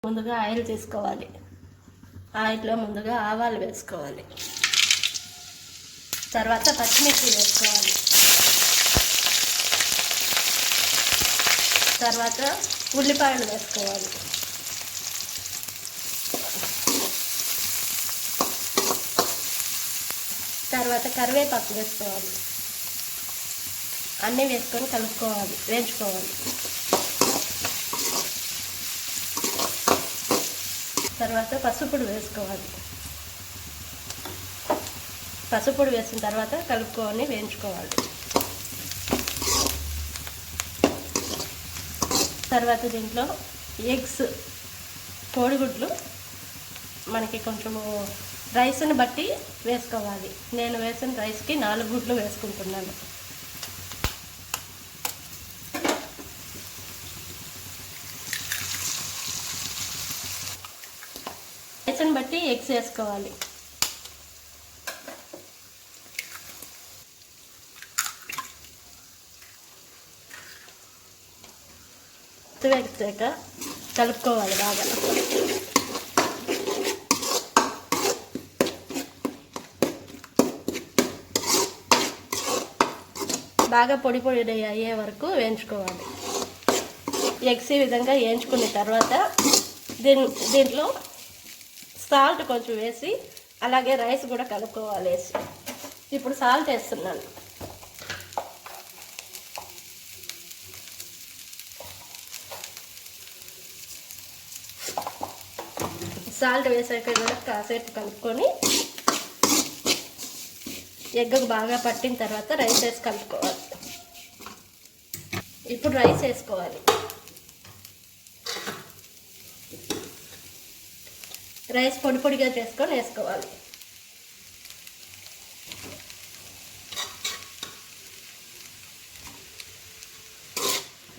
ముందుగా ఆయిల్ తీసుకోవాలి. ఆయిల్లో ముందుగా ఆవాలు వేసుకోవాలి. తర్వాత పచ్చిమిర్చి వేసుకోవాలి. తర్వాత ఉల్లిపాయలు వేసుకోవాలి. తర్వాత కరివేపాకు వేసుకోవాలి. అన్నీ వేసుకొని కలుపుకోవాలి, వేయించుకోవాలి. తర్వాత పసుపుడు వేసుకోవాలి. పసుపుడు వేసిన తర్వాత కలుపుకొని వేయించుకోవాలి. తర్వాత దీంట్లో ఎగ్స్, కోడిగుడ్లు మనకి కొంచెము రైస్ని బట్టి వేసుకోవాలి. నేను వేసిన రైస్కి 4 గుడ్లు వేసుకుంటున్నాను. రైస్ని బట్టి ఎగ్స్ వేసుకోవాలి. వేగాక కలుపుకోవాలి బాగా. బాగా పొడి పొడి అయ్యే వరకు వేయించుకోవాలి. ఎగ్స్ ఈ విధంగా వేయించుకున్న తర్వాత దీంట్లో సాల్ట్ కొంచెం వేసి అలాగే రైస్ కూడా కలుపుకోవాలి. వేసి ఇప్పుడు సాల్ట్ వేస్తున్నాను. సాల్ట్ వేసాక కూడా కాసేపు కలుపుకొని ఎగ్గు బాగా పట్టిన తర్వాత రైస్ వేసి కలుపుకోవాలి. ఇప్పుడు రైస్ వేసుకోవాలి. రైస్ పొడి పొడిగా చేసుకొని వేసుకోవాలి.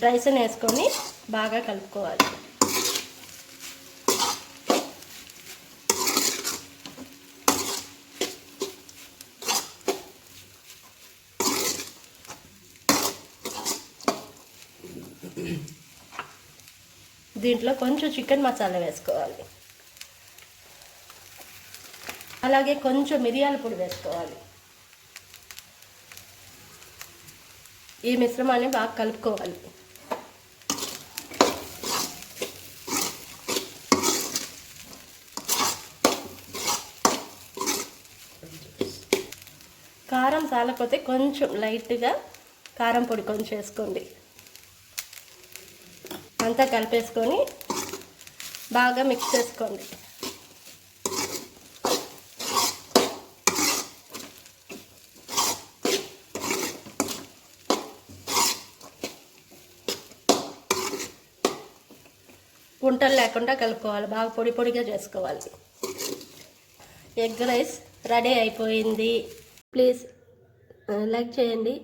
రైస్ని వేసుకొని బాగా కలుపుకోవాలి. దీంట్లో కొంచెం చికెన్ మసాలా వేసుకోవాలి. అలాగే కొంచెం మిరియాల పొడి వేసుకోవాలి. ఈ మిశ్రమాన్ని బాగా కలుపుకోవాలి. కారం చాలకపోతే కొంచెం లైట్గా కారం పొడి కొంచెం వేసుకోండి. అంతా కలిపేసుకొని బాగా మిక్స్ చేసుకోండి. గుంటలు లేకుండా కలుపుకోవాలి. బాగా పొడి పొడిగా చేసుకోవాలి. ఎగ్ రైస్ రెడీ అయిపోయింది. ప్లీజ్ లైక్ చేయండి,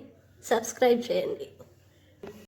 సబ్స్క్రైబ్ చేయండి.